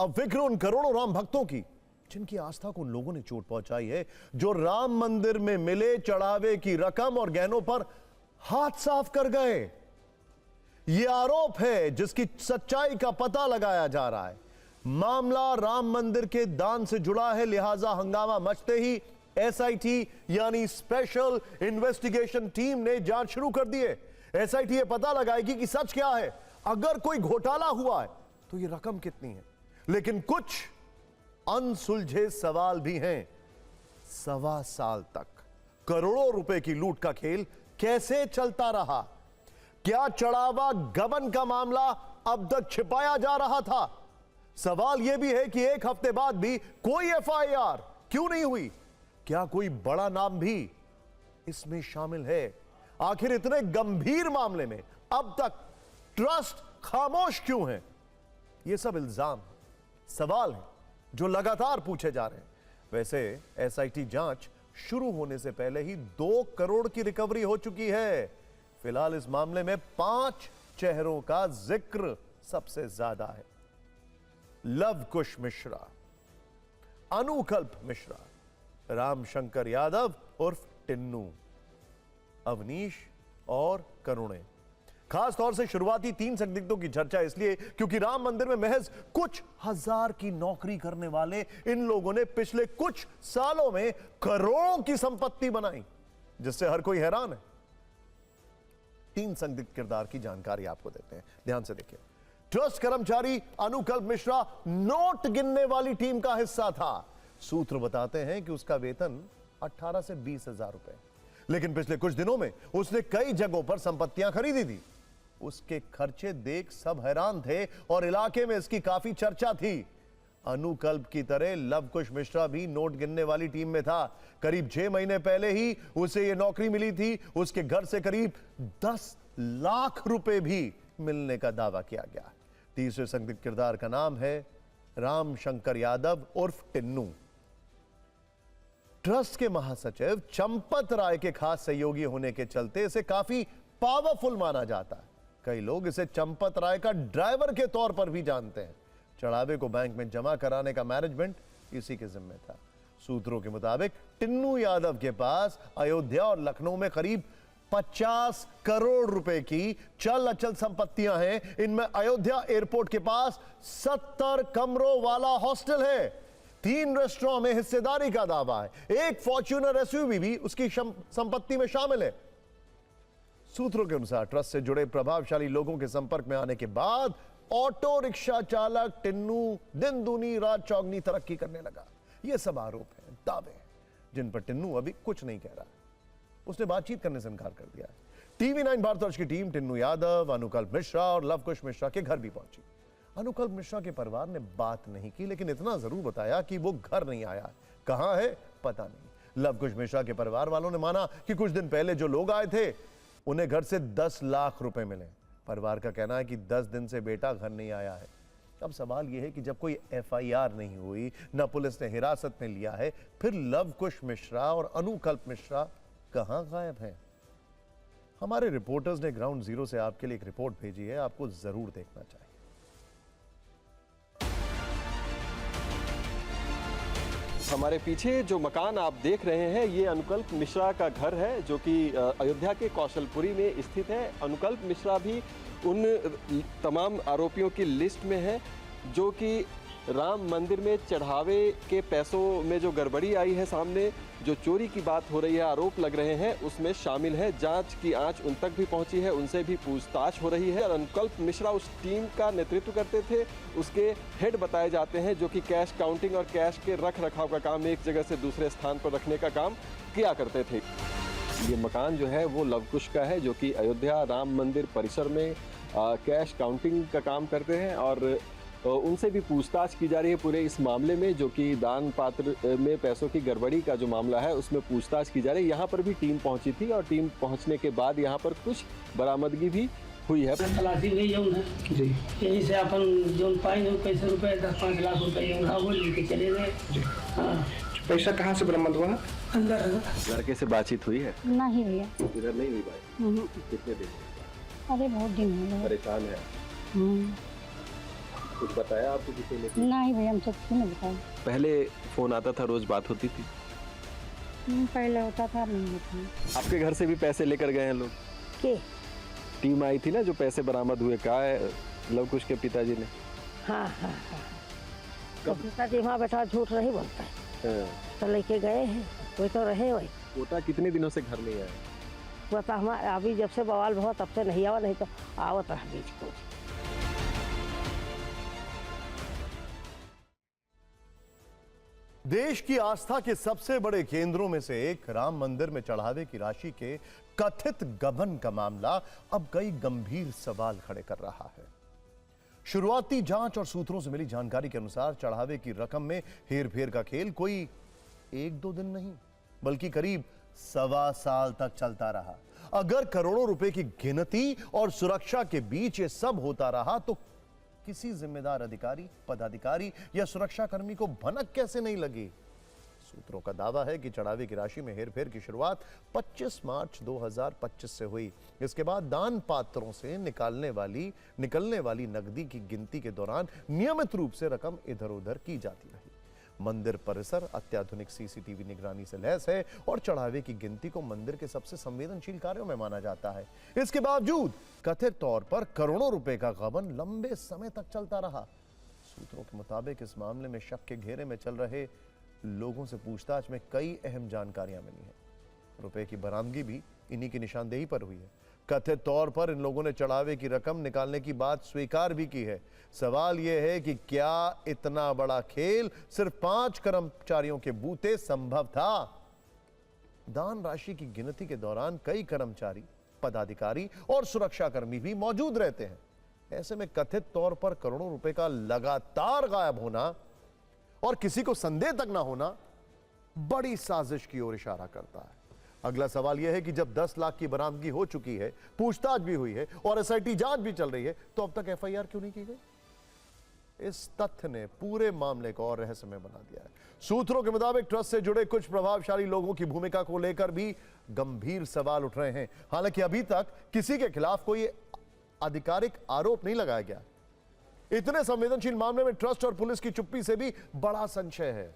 अब फिक्र उन करोड़ों राम भक्तों की जिनकी आस्था को उन लोगों ने चोट पहुंचाई है, जो राम मंदिर में मिले चढ़ावे की रकम और गहनों पर हाथ साफ कर गए। यह आरोप है जिसकी सच्चाई का पता लगाया जा रहा है। मामला राम मंदिर के दान से जुड़ा है, लिहाजा हंगामा मचते ही एसआईटी यानी स्पेशल इन्वेस्टिगेशन टीम ने जांच शुरू कर दी है। एसआईटी ये पता लगाएगी कि सच क्या है। अगर कोई घोटाला हुआ है तो ये रकम कितनी है। लेकिन कुछ अनसुलझे सवाल भी हैं। 1.25 साल तक करोड़ों रुपए की लूट का खेल कैसे चलता रहा? क्या चढ़ावा गबन का मामला अब तक छिपाया जा रहा था? सवाल यह भी है कि एक हफ्ते बाद भी कोई एफआईआर क्यों नहीं हुई? क्या कोई बड़ा नाम भी इसमें शामिल है? आखिर इतने गंभीर मामले में अब तक ट्रस्ट खामोश क्यों है? यह सब इल्जाम, सवाल हैं जो लगातार पूछे जा रहे हैं। वैसे एसआईटी जांच शुरू होने से पहले ही 2 करोड़ की रिकवरी हो चुकी है। फिलहाल इस मामले में 5 चेहरों का जिक्र सबसे ज्यादा है। लव कुश मिश्रा, अनुकल्प मिश्रा, रामशंकर यादव उर्फ टिन्नू, अवनीश और करुणे। खास तौर से शुरुआती 3 संदिग्धों की चर्चा इसलिए क्योंकि राम मंदिर में महज कुछ हजार की नौकरी करने वाले इन लोगों ने पिछले कुछ सालों में करोड़ों की संपत्ति बनाई, जिससे हर कोई हैरान है। 3 संदिग्ध किरदार की जानकारी आपको देते हैं, ध्यान से देखिए। ट्रस्ट कर्मचारी अनुकल्प मिश्रा नोट गिनने वाली टीम का हिस्सा था। सूत्र बताते हैं कि उसका वेतन 18 से 20 हजार रुपए, लेकिन पिछले कुछ दिनों में उसने कई जगहों पर संपत्तियां खरीदी थी। उसके खर्चे देख सब हैरान थे और इलाके में इसकी काफी चर्चा थी। अनुकल्प की तरह लवकुश मिश्रा भी नोट गिनने वाली टीम में था। करीब 6 महीने पहले ही उसे यह नौकरी मिली थी। उसके घर से करीब 10 लाख रुपए भी मिलने का दावा किया गया। तीसरे संदिग्ध किरदार का नाम है रामशंकर यादव उर्फ टिन्नू। ट्रस्ट के महासचिव चंपत राय के खास सहयोगी होने के चलते इसे काफी पावरफुल माना जाता है। कई लोग इसे चंपत राय का ड्राइवर के तौर पर भी जानते हैं। चढ़ावे को बैंक में जमा कराने का मैनेजमेंट इसी के जिम्मे था। सूत्रों के मुताबिक टिन्नू यादव के पास अयोध्या और लखनऊ में करीब 50 करोड़ रुपए की चल अचल संपत्तियां हैं। इनमें अयोध्या एयरपोर्ट के पास 70 कमरों वाला हॉस्टल है। 3 रेस्टोरेंट में हिस्सेदारी का दावा है। एक फॉर्च्यूनर एसयूवी भी उसकी संपत्ति में शामिल है। सूत्रों के अनुसार ट्रस्ट से जुड़े प्रभावशाली लोगों के संपर्क में आने के बाद ऑटो रिक्शा चालक टिन्नू दिन दूनी रात चौगनी तरक्की करने लगा। यह सब आरोप हैं, दावे हैं, जिन पर टिन्नू अभी कुछ नहीं कह रहा। उसने बातचीत करने से इनकार कर दिया। टीवी 9 भारतवर्ष की टीम टिन्नू यादव, अनुकल्प मिश्रा और लवकुश मिश्रा के घर भी पहुंची। अनुकल्प मिश्रा के परिवार ने बात नहीं की, लेकिन इतना जरूर बताया कि वो घर नहीं आया। कहां है पता नहीं। लवकुश मिश्रा के परिवार वालों ने माना कि कुछ दिन पहले जो लोग आए थे उन्हें घर से 10 लाख रुपए मिले। परिवार का कहना है कि 10 दिन से बेटा घर नहीं आया है। अब सवाल यह है कि जब कोई एफआईआर नहीं हुई, न पुलिस ने हिरासत में लिया है, फिर लवकुश मिश्रा और अनुकल्प मिश्रा कहां गायब हैं? हमारे रिपोर्टर्स ने ग्राउंड जीरो से आपके लिए एक रिपोर्ट भेजी है, आपको जरूर देखना चाहिए। हमारे पीछे जो मकान आप देख रहे हैं ये अनुकल्प मिश्रा का घर है, जो कि अयोध्या के कौशलपुरी में स्थित है। अनुकल्प मिश्रा भी उन तमाम आरोपियों की लिस्ट में है जो कि राम मंदिर में चढ़ावे के पैसों में जो गड़बड़ी आई है सामने, जो चोरी की बात हो रही है, आरोप लग रहे हैं, उसमें शामिल है। जांच की आंच उन तक भी पहुंची है, उनसे भी पूछताछ हो रही है। और अनुकल्प मिश्रा उस टीम का नेतृत्व करते थे, उसके हेड बताए जाते हैं, जो कि कैश काउंटिंग और कैश के रख रखाव का काम, एक जगह से दूसरे स्थान पर रखने का काम किया करते थे। ये मकान जो है वो लवकुश का है, जो कि अयोध्या राम मंदिर परिसर में कैश काउंटिंग का काम करते हैं। और उनसे भी पूछताछ की जा रही है पूरे इस मामले में, जो कि दान पात्र में पैसों की गड़बड़ी का जो मामला है उसमें पूछताछ की जा रही है। यहाँ पर भी टीम पहुँची थी और टीम पहुँचने के बाद यहाँ पर कुछ बरामदगी भी हुई है। तलाशी नहीं जौन है जी, यही से अपन जौन पाई जो पैसे रुपए 10-5 लाख रुपए वो लेके चले गए। हाँ, पैसा कहाँ से बरामद हुआ? अंदर लड़के से बातचीत हुई है? नहीं भैया, इधर नहीं हुई बात। कितने दिन? अरे बहुत दिन हो गए। परेशान है? कुछ बताया आपको किसी ने? नहीं भैया, हम सब किसी ने बताया। पहले फोन आता था, रोज बात होती थी? पहले होता था, नहीं होता। आपके घर से भी पैसे लेकर गए हैं लोग? के? टीम आई थी ना जो पैसे बरामद हुए, कहा है लव कुश के पिताजी ने? हाँ हाँ हाँ। तो पिताजी वहाँ बैठा झूठ नहीं बोलता है, तो लेके गए हैं, कोई तो रहे वही। पोता कितने दिनों से घर नहीं आया? पता हमारे अभी जब से बवाल बहुत तब से नहीं आवा, नहीं तो आवत रहा बीच को। देश की आस्था के सबसे बड़े केंद्रों में से एक राम मंदिर में चढ़ावे की राशि के कथित गबन का मामला अब कई गंभीर सवाल खड़े कर रहा है। शुरुआती जांच और सूत्रों से मिली जानकारी के अनुसार चढ़ावे की रकम में हेरफेर का खेल कोई 1-2 दिन नहीं, बल्कि करीब 1.25 साल तक चलता रहा। अगर करोड़ों रुपए की गिनती और सुरक्षा के बीच ये सब होता रहा तो किसी जिम्मेदार अधिकारी, पदाधिकारी या सुरक्षाकर्मी को भनक कैसे नहीं लगी? सूत्रों का दावा है कि चढ़ावे की राशि में हेरफेर की शुरुआत 25 मार्च 2025 से हुई। इसके बाद दान पात्रों से निकलने वाली नकदी की गिनती के दौरान नियमित रूप से रकम इधर-उधर की जाती रही। मंदिर परिसर अत्याधुनिक सीसीटीवी निगरानी से लैस है और चढ़ावे की गिनती को मंदिर के सबसे संवेदनशील कार्यों में माना जाता है। इसके बावजूद कथित तौर पर करोड़ों रुपए का गबन लंबे समय तक चलता रहा। सूत्रों के मुताबिक इस मामले में शक के घेरे में चल रहे लोगों से पूछताछ में कई अहम जानकारियां मिली हैं। रुपए की बरामदगी भी इन्हीं की निशानदेही पर हुई है। कथित तौर पर इन लोगों ने चढ़ावे की रकम निकालने की बात स्वीकार भी की है। सवाल यह है कि क्या इतना बड़ा खेल सिर्फ 5 कर्मचारियों के बूते संभव था? दान राशि की गिनती के दौरान कई कर्मचारी, पदाधिकारी और सुरक्षाकर्मी भी मौजूद रहते हैं। ऐसे में कथित तौर पर करोड़ों रुपए का लगातार गायब होना और किसी को संदेह तक ना होना बड़ी साजिश की ओर इशारा करता है। अगला सवाल यह है कि जब 10 लाख की बरामदगी हो चुकी है, पूछताछ भी हुई है और एसआईटी जांच भी चल रही है, तो अब तक एफआईआर क्यों नहीं की गई? इस तथ्य ने पूरे मामले को और रहस्यमय बना दिया है। सूत्रों के मुताबिक ट्रस्ट से जुड़े कुछ प्रभावशाली लोगों की भूमिका को लेकर भी गंभीर सवाल उठ रहे हैं। हालांकि अभी तक किसी के खिलाफ कोई आधिकारिक आरोप नहीं लगाया गया। इतने संवेदनशील मामले में ट्रस्ट और पुलिस की चुप्पी से भी बड़ा संशय है।